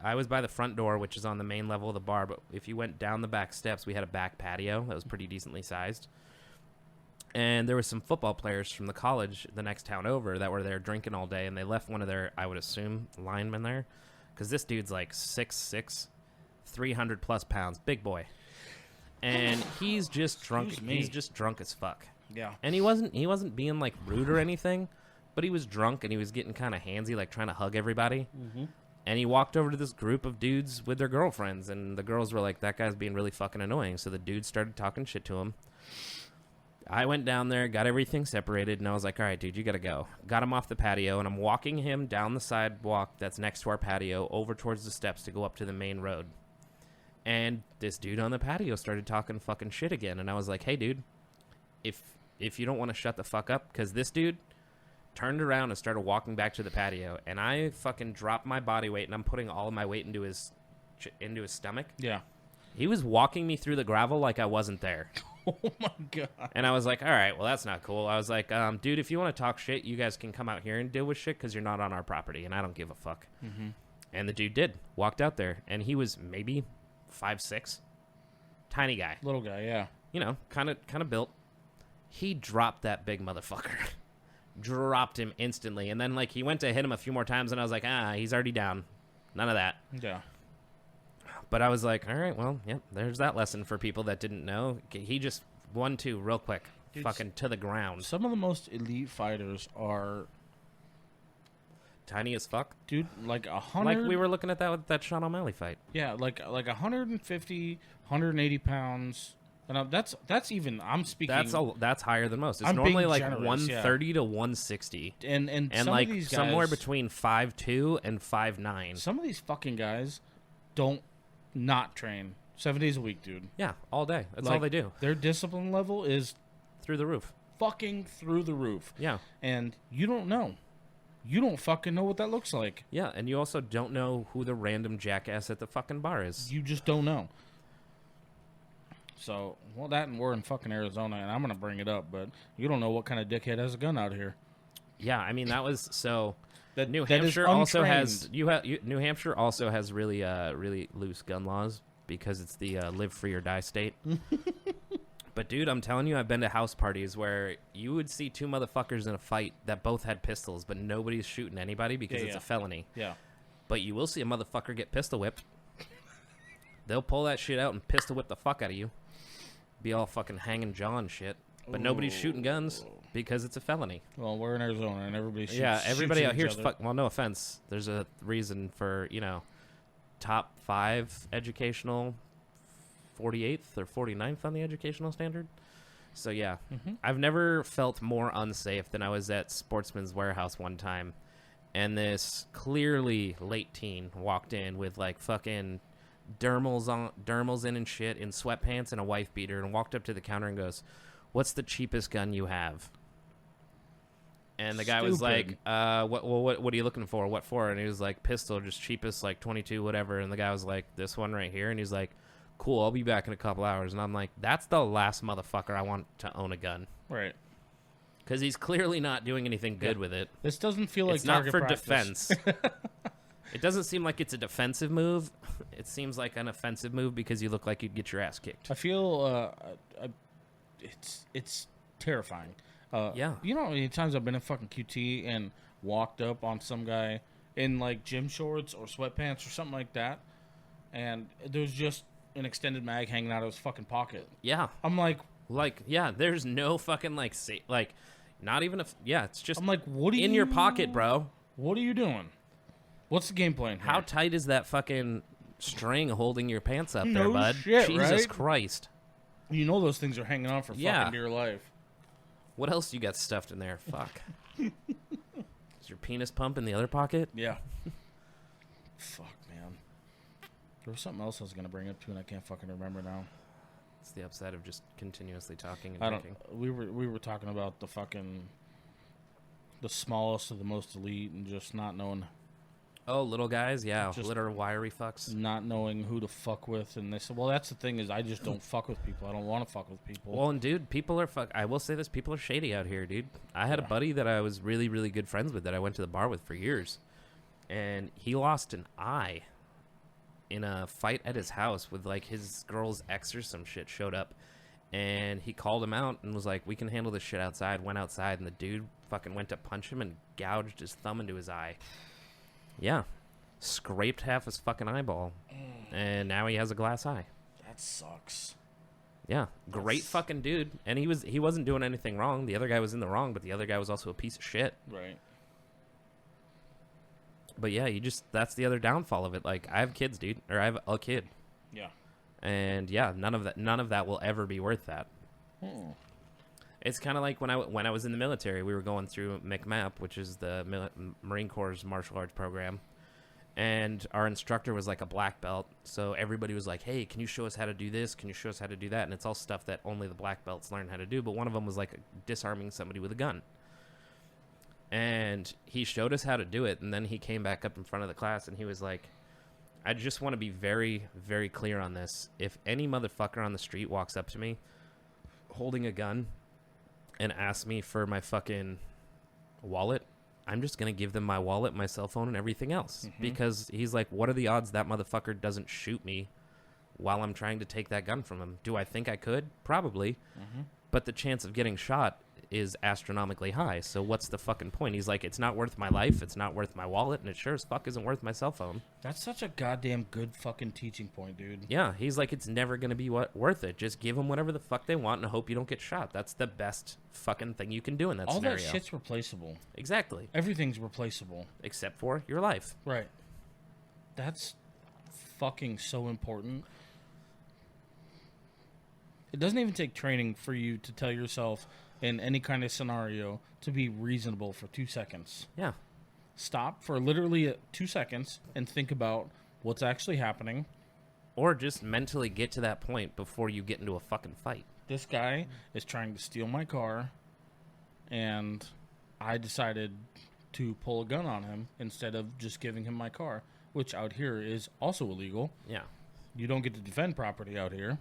I was by the front door, which is on the main level of the bar, but if you went down the back steps, we had a back patio that was pretty decently sized. And there were some football players from the college the next town over that were there drinking all day, and they left one of their, I would assume, linemen there. Because this dude's like 6'6", 300 plus pounds, big boy. And he's just drunk. Excuse me. He's just drunk as fuck. yeah. And he wasn't being like rude or anything, but he was drunk and he was getting kind of handsy, like trying to hug everybody. Mm-hmm. And he walked over to this group of dudes with their girlfriends, and the girls were like, that guy's being really fucking annoying. So the dudes started talking shit to him. I went down there, got everything separated, and I was like, all right, dude, you got to go. Got him off the patio, and I'm walking him down the sidewalk that's next to our patio over towards the steps to go up to the main road. And this dude on the patio started talking fucking shit again. And I was like, hey, dude, if you don't want to shut the fuck up, because this dude turned around and started walking back to the patio, and I fucking dropped my body weight, and I'm putting all of my weight into his stomach. Yeah. He was walking me through the gravel like I wasn't there. Oh my god. And I was like, all right, well, that's not cool. I was like, dude, if you want to talk shit, you guys can come out here and deal with shit because you're not on our property, and I don't give a fuck. Mm-hmm. And the dude did. Walked out there, and he was maybe 5'6", tiny guy. Little guy, yeah. You know, kind of built. He dropped that big motherfucker. Dropped him instantly. And then, like, he went to hit him a few more times, and I was like, he's already down. None of that. Yeah. But I was like, all right, well, yeah, there's that lesson for people that didn't know. He just 1-2 real quick, Dude, fucking to the ground. Some of the most elite fighters are, Tiny as fuck. dude, like 100. Like we were looking at that with that Sean O'Malley fight. Yeah, like 150, 180 pounds. And that's even, I'm speaking. That's higher than most. It's I'm normally being like generous, 130 to 160. And some like of these guys, somewhere between 5'2" and 5'9". Some of these fucking guys don't not train 7 days a week, dude. Yeah, all day. That's Like, all they do. Their discipline level is Through the roof. fucking through the roof. Yeah. And you don't know. You don't fucking know what that looks like. Yeah, and you also don't know who the random jackass at the fucking bar is. You just don't know. So, well, that and we're in fucking Arizona, and I'm going to bring it up, but you don't know what kind of dickhead has a gun out here. Yeah, I mean, that was so. That New that is Hampshire also has untrained. New Hampshire also has really loose gun laws because it's the live free or die state. But dude, I'm telling you, I've been to house parties where you would see two motherfuckers in a fight that both had pistols, but nobody's shooting anybody because it's a felony. Yeah. But you will see a motherfucker get pistol whipped. They'll pull that shit out and pistol whip the fuck out of you. Be all fucking hanging jaw and shit. But nobody's shooting guns because it's a felony. Well, we're in Arizona, and everybody shoots, Yeah, everybody shoots out here's each other. fuck. Well, no offense. There's a reason for, top 5 educational 48th or 49th on the educational standard. So yeah, I've never felt more unsafe than I was at Sportsman's Warehouse one time, and this clearly late teen walked in with like fucking dermals in and shit, in sweatpants and a wife beater, and walked up to the counter and goes, "What's the cheapest gun you have?" And the guy was like, what are you looking for? What for? And he was like, pistol, just cheapest, like 22, whatever. And the guy was like, this one right here. And he's like, cool, I'll be back in a couple hours. And I'm like, that's the last motherfucker I want to own a gun. Right. Because he's clearly not doing anything good with it. This doesn't feel like It's not target for practice. defense. It doesn't seem like it's a defensive move. It seems like an offensive move because you look like you'd get your ass kicked. I feel it's terrifying. Yeah. You know how many times I've been in fucking QT and walked up on some guy in like gym shorts or sweatpants or something like that, and there's just an extended mag hanging out of his fucking pocket. Yeah. I'm like, Yeah, there's no fucking not even it's just I'm like, what are in your pocket, bro. What are you doing? What's the game plan here? How tight is that fucking string holding your pants up there, No bud? shit, Jesus right? Christ. You know those things are hanging on for Yeah. fucking dear life. What else you got stuffed in there? Fuck. Is your penis pump in the other pocket? Yeah. Fuck, man. There was something else I was gonna bring up too, and I can't fucking remember now. It's the upside of just continuously talking and I drinking. don't. We were talking about the smallest of the most elite, and just not knowing Oh, little guys? Yeah, Just- little wiry fucks. not knowing who to fuck with, and they said, well, that's the thing is I just don't fuck with people. I don't want to fuck with people. Well, and dude, people are I will say this, people are shady out here, dude. I had a buddy that I was really, really good friends with that I went to the bar with for years. And he lost an eye in a fight at his house with like his girl's ex or some shit showed up. And he called him out and was like, we can handle this shit outside. Went outside and the dude fucking went to punch him and gouged his thumb into his eye. Yeah. Scraped half his fucking eyeball. And now he has a glass eye. that sucks. Yeah, great fucking dude. And he wasn't doing anything wrong. The other guy was in the wrong, but the other guy was also a piece of shit. Right. But yeah, that's the other downfall of it. Like, I have kids, dude, or I have a kid. Yeah. And yeah, none of that will ever be worth that. It's kind of like when I was in the military, we were going through MCMAP, which is the Marine Corps martial arts program. And our instructor was like a black belt. So everybody was like, hey, can you show us how to do this? Can you show us how to do that? And it's all stuff that only the black belts learn how to do. But one of them was like disarming somebody with a gun. And he showed us how to do it. And then he came back up in front of the class and he was like, I just want to be very, very clear on this. If any motherfucker on the street walks up to me holding a gun and asks me for my fucking wallet, I'm just going to give them my wallet, my cell phone, and everything else. Because he's like, what are the odds that motherfucker doesn't shoot me while I'm trying to take that gun from him? Do I think I could? Probably. But the chance of getting shot is astronomically high. So what's the fucking point? He's like, it's not worth my life. It's not worth my wallet. And it sure as fuck isn't worth my cell phone. That's such a goddamn good fucking teaching point, dude. Yeah, he's like, it's never going to be worth it. Just give them whatever the fuck they want and hope you don't get shot. That's the best fucking thing you can do in that scenario. All that shit's replaceable. Exactly. Everything's replaceable. Except for your life. Right. That's fucking so important. It doesn't even take training for you to tell yourself in any kind of scenario to be reasonable for 2 seconds. Yeah. Stop for literally 2 seconds and think about what's actually happening. Or just mentally get to that point before you get into a fucking fight. This guy is trying to steal my car, and I decided to pull a gun on him instead of just giving him my car, which out here is also illegal. Yeah. You don't get to defend property out here.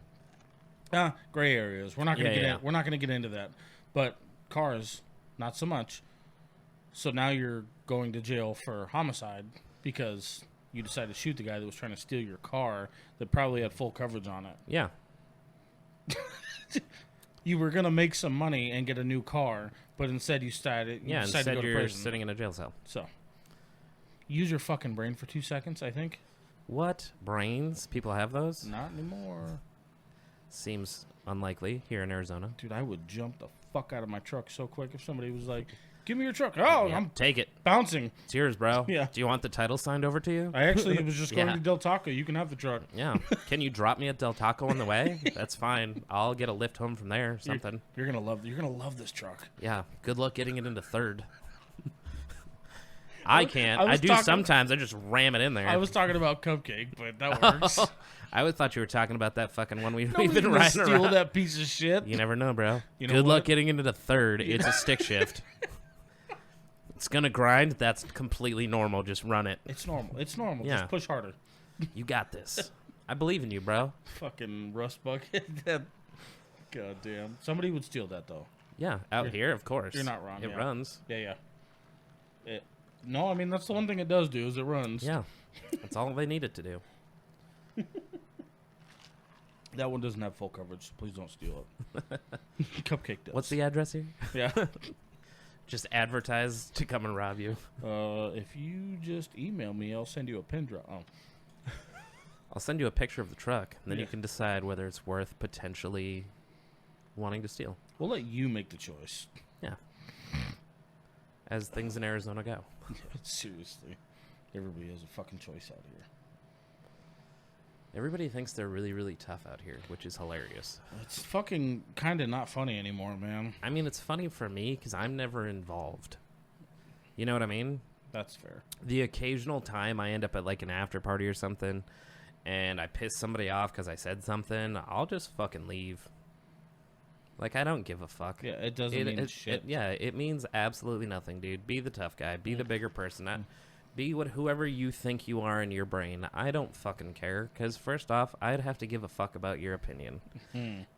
Gray areas. We're not going to We're not going to get into that. But cars, not so much. So now you're going to jail for homicide because you decided to shoot the guy that was trying to steal your car that probably had full coverage on it. Yeah. You were going to make some money and get a new car, but instead you decided to go to you're prison. sitting in a jail cell. So, use your fucking brain for 2 seconds, I think. What? Brains? People have those? Not anymore. Seems unlikely here in Arizona. Dude, I would jump the fuck out of my truck so quick if somebody was like, give me your truck. Oh, Yeah, I'm take it. bouncing. It's yours, bro. Yeah. Do you want the title signed over to you? I actually was just going Yeah. to Del Taco. You can have the truck. Yeah. Can you drop me at Del Taco on the way? That's fine. I'll get a lift home from there. Something. You're gonna love this truck. Yeah. Good luck getting it into third. I can't. I I was do talking- sometimes. I just ram it in there. I was talking about Cupcake, but that works. I always thought you were talking about that fucking one we've Nobody's been gonna riding steal around. that piece of shit. You never know, bro. You know Good what? luck getting into the third. It's a stick shift. It's gonna grind. That's completely normal. Just run it. It's normal. It's normal. Yeah. Just push harder. You got this. I believe in you, bro. Fucking rust bucket. God damn. Somebody would steal that though. Yeah, out here, of course. You're not wrong, It yeah. runs. Yeah. No, I mean that's the one thing it does do is it runs. Yeah, that's all they need it to do. That one doesn't have full coverage, so please don't steal it. Cupcake does. What's the address here? Yeah. Just advertise to come and rob you. If you just email me, I'll send you a pin drop. Oh. I'll send you a picture of the truck, and then you Yeah. can decide whether it's worth potentially wanting to steal. We'll let you make the choice. Yeah. As things in Arizona go. Seriously. Everybody has a fucking choice out here. Everybody thinks they're really, really tough out here, which is hilarious. It's fucking kind of not funny anymore, man. I mean, it's funny for me because I'm never involved. You know what I mean? That's fair. The occasional time I end up at like an after party or something and I piss somebody off because I said something, I'll just fucking leave. Like, I don't give a fuck. Yeah, it doesn't mean shit. It means absolutely nothing, dude. Be the tough guy. Be the bigger person. Be whoever you think you are in your brain. I don't fucking care. Because first off, I'd have to give a fuck about your opinion.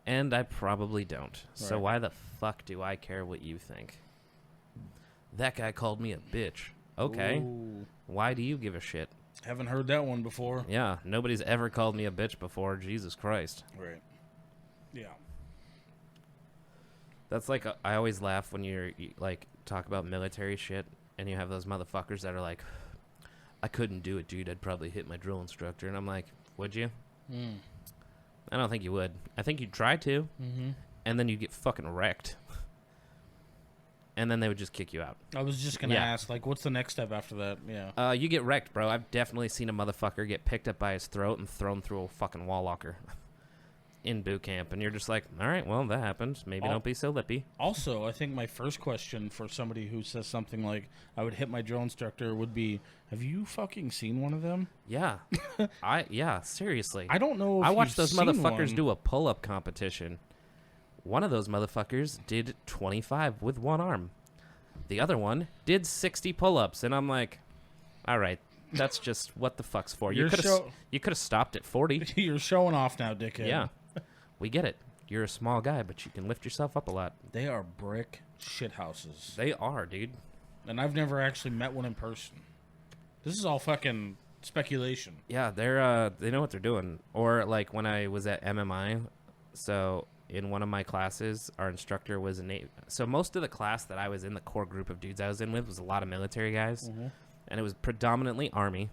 And I probably don't. So Right. why the fuck do I care what you think? That guy called me a bitch. Okay. Ooh. Why do you give a shit? Haven't heard that one before. Yeah, nobody's ever called me a bitch before. Jesus Christ. Right. Yeah. That's like, I always laugh when you like talk about military shit and you have those motherfuckers that are like, I couldn't do it, dude. I'd probably hit my drill instructor. And I'm like, would you? I don't think you would. I think you'd try to, and then you'd get fucking wrecked. And then they would just kick you out. I was just going to Yeah. ask, like, what's the next step after that? Yeah. You get wrecked, bro. I've definitely seen a motherfucker get picked up by his throat and thrown through a fucking wall locker in boot camp. And you're just like, all right, well, that happened. Maybe don't be so lippy. Also, I think my first question for somebody who says something like, I would hit my drill instructor would be, have you fucking seen one of them? Yeah. Seriously. I don't know if I watched you've those seen motherfuckers one. do a pull-up competition. One of those motherfuckers did 25 with one arm. The other one did 60 pull-ups, and I'm like, all right, that's just what the fuck's for. You You're could have stopped at 40. You're showing off now, dickhead. Yeah, we get it. you're a small guy, but you can lift yourself up a lot. They are brick shit houses. They are, dude. And I've never actually met one in person. This is all fucking speculation. Yeah, they know what they're doing. Or like when I was at MMI, so in one of my classes, our instructor was a Navy. So most of the class that I was in, the core group of dudes I was in with, was a lot of military guys, and it was predominantly Army.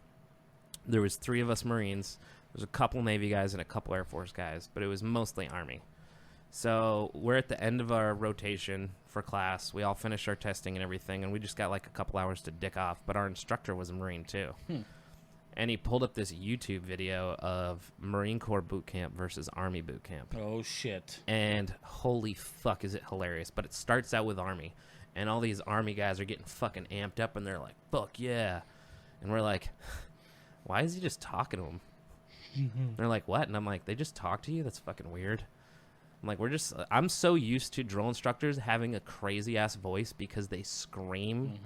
There was 3 of us Marines. There was a couple Navy guys and a couple Air Force guys, but it was mostly Army. So we're at the end of our rotation for class. We all finished our testing and everything, and we just got like a couple hours to dick off. But our instructor was a Marine too. And he pulled up this YouTube video of Marine Corps boot camp versus Army boot camp. Oh, shit. And holy fuck, is it hilarious. But it starts out with Army. And all these Army guys are getting fucking amped up, and they're like, fuck yeah. And we're like, why is he just talking to them? They're like, what? And I'm like, they just talk to you? That's fucking weird. I'm like, I'm so used to drill instructors having a crazy ass voice because they scream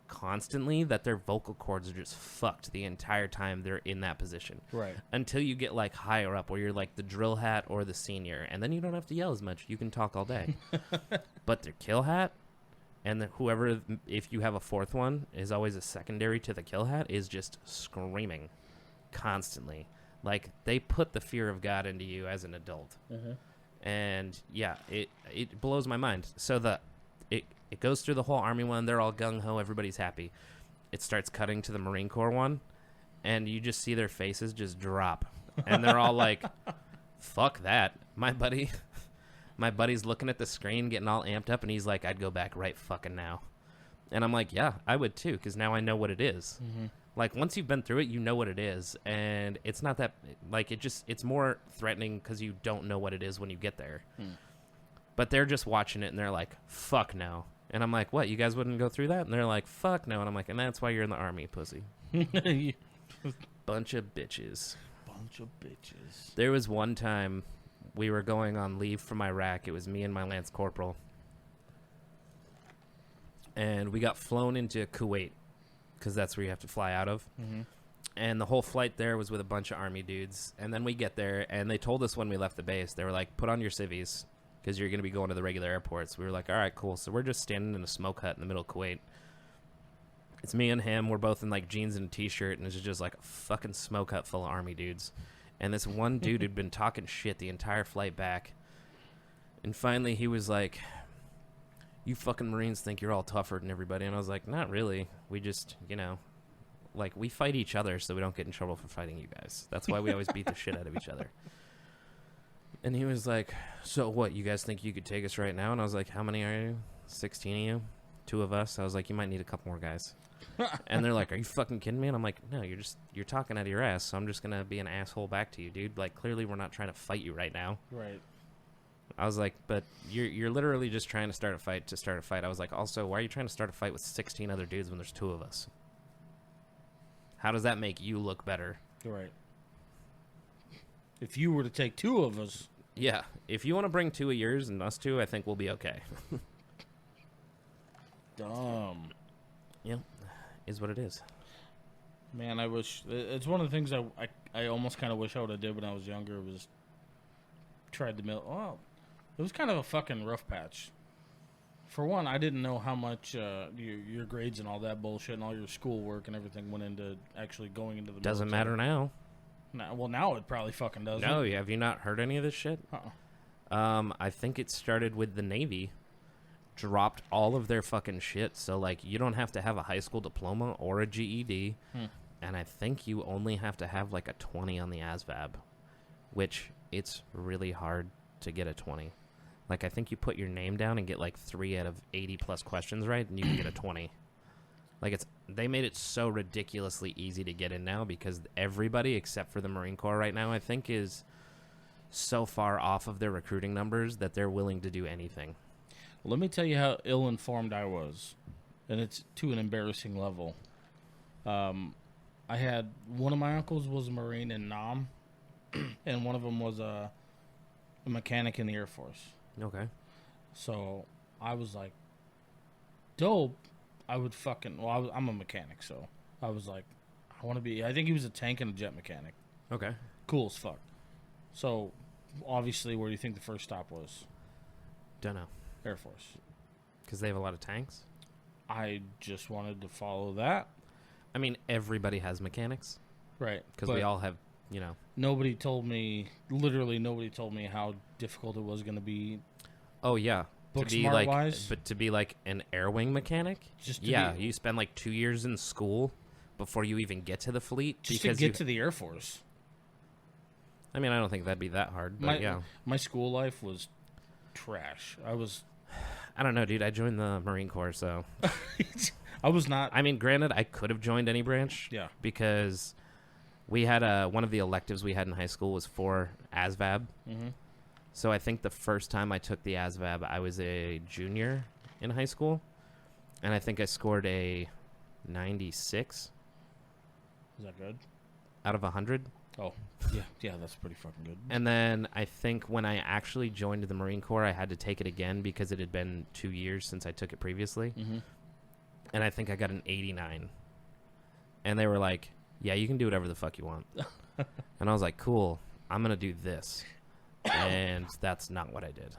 constantly that their vocal cords are just fucked the entire time they're in that position. Right. Until you get like higher up where you're like the drill hat or the senior, and then you don't have to yell as much. You can talk all day. But their kill hat and whoever, if you have a 4th one, is always a secondary to the kill hat, is just screaming constantly. Like they put the fear of God into you as an adult. And yeah, it blows my mind. So it goes through the whole Army one. They're all gung-ho. Everybody's happy. It starts cutting to the Marine Corps one, and you just see their faces just drop. And they're all like, fuck that. My buddy's looking at the screen, getting all amped up, and he's like, I'd go back right fucking now. And I'm like, yeah, I would too, because now I know what it is. Like, once you've been through it, you know what it is. And it's not that, like, it's more threatening because you don't know what it is when you get there. But they're just watching it, and they're like, fuck no. And I'm like, what, you guys wouldn't go through that? And they're like, fuck no. And I'm like, and that's why you're in the Army, pussy. Bunch of bitches. Bunch of bitches. There was one time we were going on leave from Iraq. It was me and my Lance Corporal. And we got flown into Kuwait, because that's where you have to fly out of. And the whole flight there was with a bunch of Army dudes. And then we get there, and they told us when we left the base, they were like, put on your civvies, because you're going to be going to the regular airports. We were like, all right, cool. So we're just standing in a smoke hut in the middle of Kuwait. It's me and him. We're both in like jeans and a t-shirt, and it's just like a fucking smoke hut full of Army dudes. And this one dude had been talking shit the entire flight back. And finally he was like, you fucking Marines think you're all tougher than everybody. And I was like, not really. We just, like, we fight each other so we don't get in trouble for fighting you guys. That's why we always beat the shit out of each other. And he was like, so what, you guys think you could take us right now? And I was like, how many are you? 16 of you? 2 of us? I was like, you might need a couple more guys. And they're like, are you fucking kidding me? And I'm like, no, you're talking out of your ass, so I'm just going to be an asshole back to you, dude. Like, clearly we're not trying to fight you right now. Right. I was like, but you're literally just trying to start a fight to start a fight. I was like, also, why are you trying to start a fight with 16 other dudes when there's 2 of us? How does that make you look better? Right. If you were to take 2 of us. Yeah. If you want to bring 2 of yours and us 2, I think we'll be okay. Dumb. Yeah. Is what it is. Man, I wish. It's one of the things I almost kind of wish I would have did when I was younger, was tried the mill. Well, it was kind of a fucking rough patch. For one, I didn't know how much your grades and all that bullshit and all your schoolwork and everything went into actually going into the Doesn't military. matter now. Well, now it probably fucking doesn't. No, have you not heard any of this shit? I think it started with the Navy. Dropped all of their fucking shit. So, like, you don't have to have a high school diploma or a GED. And I think you only have to have, like, a 20 on the ASVAB. Which, it's really hard to get a 20. Like, I think you put your name down and get, like, 3 out of 80-plus questions right, and you can get a 20. Like, they made it so ridiculously easy to get in now because everybody, except for the Marine Corps right now, I think is so far off of their recruiting numbers that they're willing to do anything. Let me tell you how ill-informed I was, and it's to an embarrassing level. I had one of my uncles was a Marine in Nam, and one of them was a mechanic in the Air Force. Okay. So I was like, dope. I would fucking, well, I'm a mechanic, so I was like, I want to be, I think he was a tank and a jet mechanic. Okay. Cool as fuck. So obviously, where do you think the first stop was? Don't know. Air Force. Because they have a lot of tanks. I just wanted to follow that. I mean, everybody has mechanics. Right. Because we all have, you know. Nobody told me, literally nobody told me how difficult it was going to be. Oh, yeah. Book to be smart like, wise. But to be like an air wing mechanic? You spend like 2 years in school before you even get to the fleet. Just to get to the Air Force. I mean, I don't think that'd be that hard, but My school life was trash. I don't know, dude. I joined the Marine Corps, so. I was not. I mean, granted, I could have joined any branch. Yeah. Because we had one of the electives we had in high school was for ASVAB. Mm-hmm. So I think the first time I took the ASVAB, I was a junior in high school. And I think I scored a 96. Is that good? Out of 100. Oh, yeah, that's pretty fucking good. And then I think when I actually joined the Marine Corps, I had to take it again because it had been 2 years since I took it previously. Mm-hmm. And I think I got an 89. And they were like, yeah, you can do whatever the fuck you want. And I was like, cool, I'm going to do this. And that's not what I did.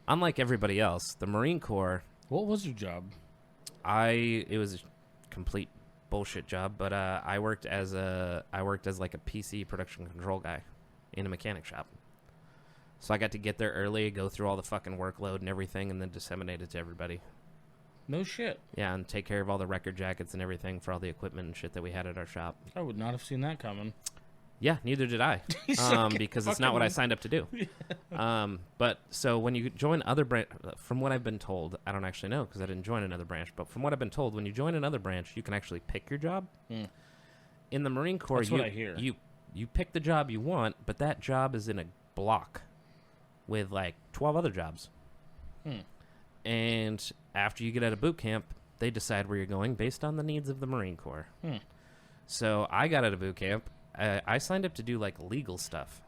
Unlike everybody else, the Marine Corps... What was your job? It was a complete bullshit job, but I worked as like a PC production control guy in a mechanic shop. So I got to get there early, go through all the fucking workload and everything, and then disseminate it to everybody. No shit. Yeah, and take care of all the record jackets and everything for all the equipment and shit that we had at our shop. I would not have seen that coming. Yeah, neither did I, because it's not what I signed up to do. But so when you join other branch, from what I've been told, I don't actually know because I didn't join another branch. But from what I've been told, when you join another branch, you can actually pick your job. Mm. In the Marine Corps, That's what I hear. You pick the job you want, but that job is in a block with like 12 other jobs. And after you get out of boot camp, they decide where you're going based on the needs of the Marine Corps. So I got out of boot camp. I signed up to do like legal stuff,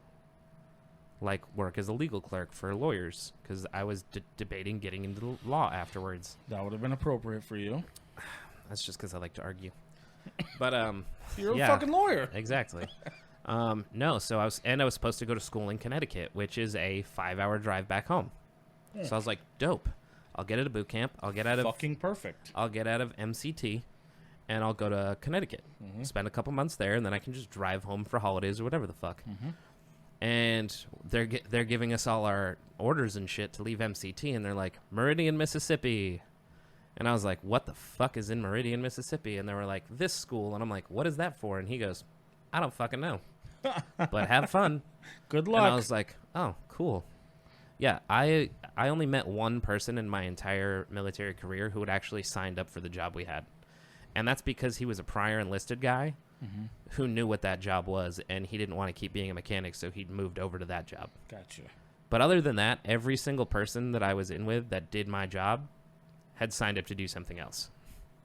like work as a legal clerk for lawyers, because I was debating getting into the law afterwards. That would have been appropriate for you. That's just because I like to argue. But you're a fucking lawyer. Exactly. No, so I was supposed to go to school in Connecticut, which is a 5-hour drive back home. So I was like, dope. I'll get out of boot camp. I'll get out of fucking perfect. I'll get out of MCT. And I'll go to Connecticut, spend a couple months there, and then I can just drive home for holidays or whatever the fuck. And they're giving us all our orders and shit to leave MCT, and they're like, Meridian, Mississippi. And I was like, what the fuck is in Meridian, Mississippi? And they were like, this school. And I'm like, what is that for? And he goes, I don't fucking know. But have fun. Good luck. And I was like, oh, cool. Yeah, I only met one person in my entire military career who had actually signed up for the job we had. And that's because he was a prior enlisted guy who knew what that job was, and he didn't want to keep being a mechanic, so he moved over to that job. Gotcha. But other than that, every single person that I was in with that did my job had signed up to do something else.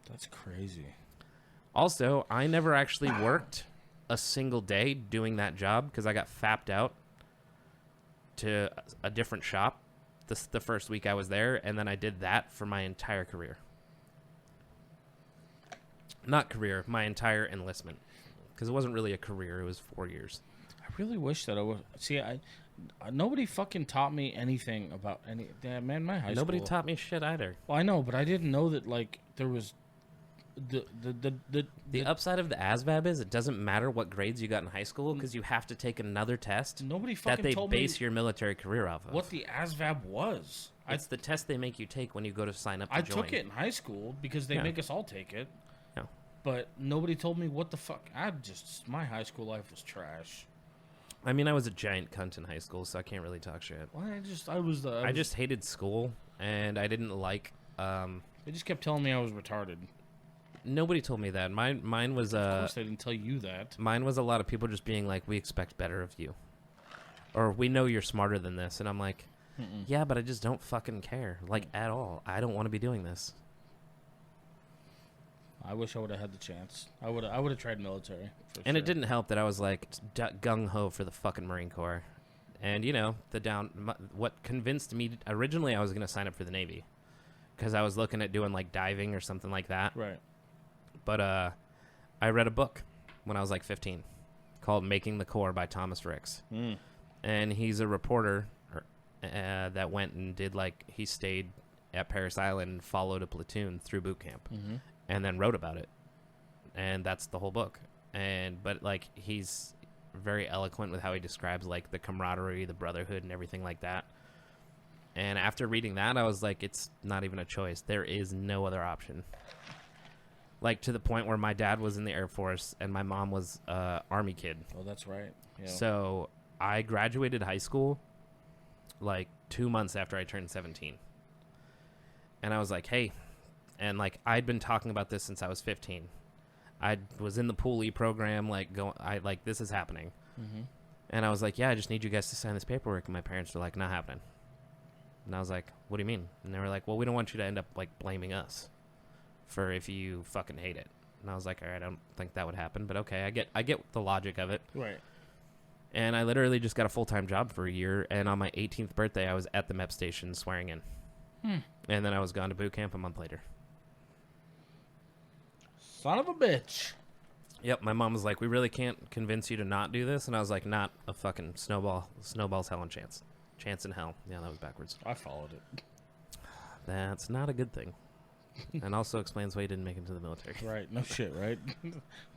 That's crazy. Also, I never actually worked a single day doing that job because I got fapped out to a different shop the first week I was there, and then I did that for my entire career. Not career, my entire enlistment. Because it wasn't really a career, it was 4 years. I really wish that I was... See, nobody fucking taught me anything about any... Man, my high school... Nobody taught me shit either. Well, I know, but I didn't know that, like, there was... The upside of the ASVAB is it doesn't matter what grades you got in high school because you have to take another test Nobody fucking that they told base me your military career off of. what the ASVAB was. It's the test they make you take when you go to sign up to I join. took it in high school because they make us all take it. Yeah. But nobody told me what the fuck. My high school life was trash. I mean, I was a giant cunt in high school, so I can't really talk shit. Well, I just hated school, and I didn't like... They just kept telling me I was retarded. Nobody told me that. Mine was... Of course they didn't tell you that. Mine was a lot of people just being like, we expect better of you. Or, we know you're smarter than this. And I'm like, yeah, but I just don't fucking care. Like, at all. I don't want to be doing this. I wish I would have had the chance. I would have tried military. And it didn't help that I was like gung-ho for the fucking Marine Corps. And, you know, what convinced me... Originally, I was going to sign up for the Navy. Because I was looking at doing, like, diving or something like that. Right. But I read a book when I was like 15 called Making the Corps by Thomas Ricks. and he's a reporter that went and did he stayed at Parris Island and followed a platoon through boot camp, and then wrote about it, and that's the whole book. But he's very eloquent with how he describes the camaraderie, the brotherhood, and everything like that. And after reading that, I was like, it's not even a choice. There is no other option. To the point where my dad was in the Air Force and my mom was Army kid. Oh, that's right. Yeah. So I graduated high school 2 months after I turned 17. And I was like, hey, and I'd been talking about this since I was 15. I was in the Pool E program, this is happening. Mm-hmm. And I was like, yeah, I just need you guys to sign this paperwork. And my parents were like, not happening. And I was like, what do you mean? And they were like, well, we don't want you to end up blaming us for if you fucking hate it. And I was like, all right, I don't think that would happen, but okay, I get the logic of it. Right. And I literally just got a full-time job for a year, and on my 18th birthday, I was at the MEP station swearing in. And then I was gone to boot camp a month later. Son of a bitch. Yep, my mom was like, we really can't convince you to not do this, and I was like, not a fucking snowball. Snowball's hell and chance. Chance in hell. Yeah, that was backwards. I followed it. That's not a good thing. And also explains why you didn't make it to the military. Right. No shit, right?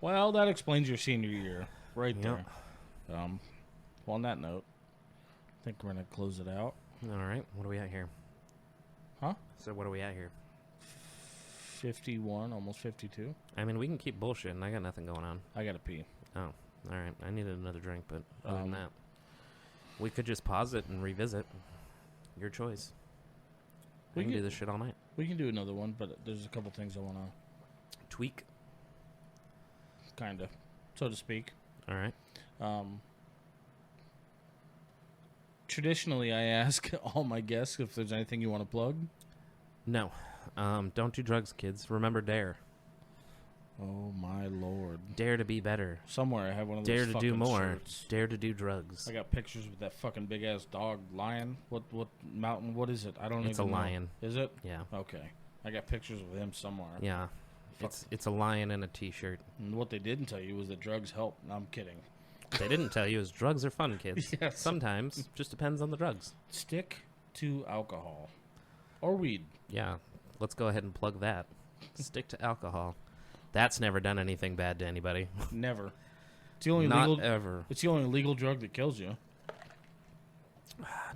Well, that explains your senior year right there. Well, on that note, I think we're going to close it out. All right. What are we at here? Huh? So what are we at here? 51, almost 52. I mean, we can keep bullshitting. I got nothing going on. I got to pee. Oh, all right. I needed another drink, but other than that, we could just pause it and revisit. Your choice. We can do this shit all night. We can do another one, but there's a couple things I want to tweak. Kind of, so to speak. All right. Traditionally, I ask all my guests if there's anything you want to plug. No. Don't do drugs, kids. Remember DARE. Oh, my Lord. Dare to be better. Somewhere I have one of Dare those to do more. shirts. Dare to do drugs. I got pictures with that fucking big-ass dog lion. What mountain? What is it? I don't even know. It's a lion. Is it? Yeah. Okay. I got pictures of him somewhere. Yeah. It's a lion in a T-shirt. And what they didn't tell you was that drugs help. No, I'm kidding. They didn't tell you is drugs are fun, kids. Yes. Sometimes. Just depends on the drugs. Stick to alcohol. Or weed. Yeah. Let's go ahead and plug that. Stick to alcohol. That's never done anything bad to anybody. Never. It's the only Not ever. It's the only legal drug that kills you.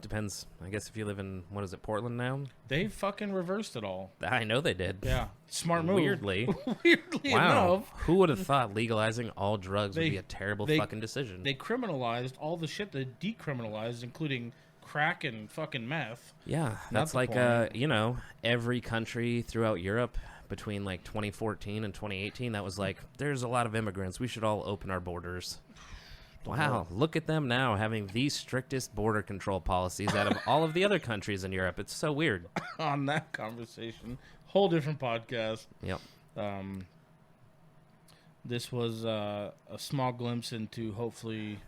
Depends. I guess if you live in, what is it, Portland now? They fucking reversed it all. I know they did. Yeah. Smart move. Weirdly. Weirdly Wow. enough. Who would have thought legalizing all drugs would be a terrible fucking decision? They criminalized all the shit that decriminalized, including crack and fucking meth. Yeah. That's the like, point. every country throughout Europe between 2014 and 2018, that was like, there's a lot of immigrants. We should all open our borders. Wow, look at them now having the strictest border control policies out of all of the other countries in Europe. It's so weird. On that conversation, whole different podcast. Yep. This was a small glimpse into hopefully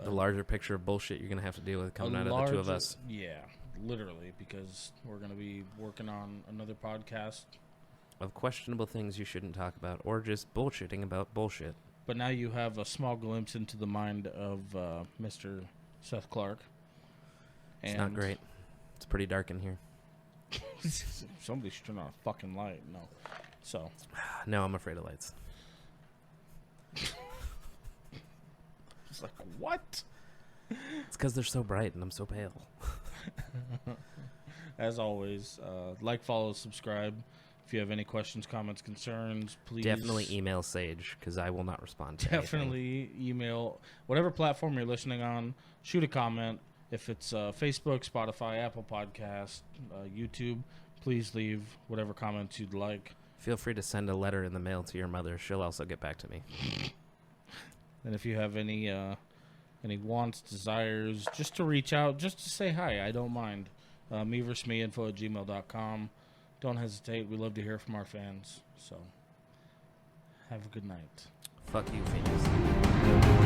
The larger picture of bullshit you're going to have to deal with coming out of the two of us. Yeah, literally, because we're going to be working on another podcast. Of questionable things you shouldn't talk about, or just bullshitting about bullshit. But now you have a small glimpse into the mind of Mr. Seth Clark. It's not great. It's pretty dark in here. Somebody should turn on a fucking light. No. So. No, I'm afraid of lights. It's like, what? It's because they're so bright and I'm so pale. As always, like, follow, subscribe. If you have any questions, comments, concerns, please. Definitely email Sage, because I will not respond to anything. Definitely email. Whatever platform you're listening on, shoot a comment. If it's Facebook, Spotify, Apple Podcast, YouTube, please leave whatever comments you'd like. Feel free to send a letter in the mail to your mother. She'll also get back to me. And if you have any wants, desires, just to reach out, just to say hi, I don't mind. meversusme@gmail.com. Don't hesitate. We love to hear from our fans. So, have a good night. Fuck you, Phoenix.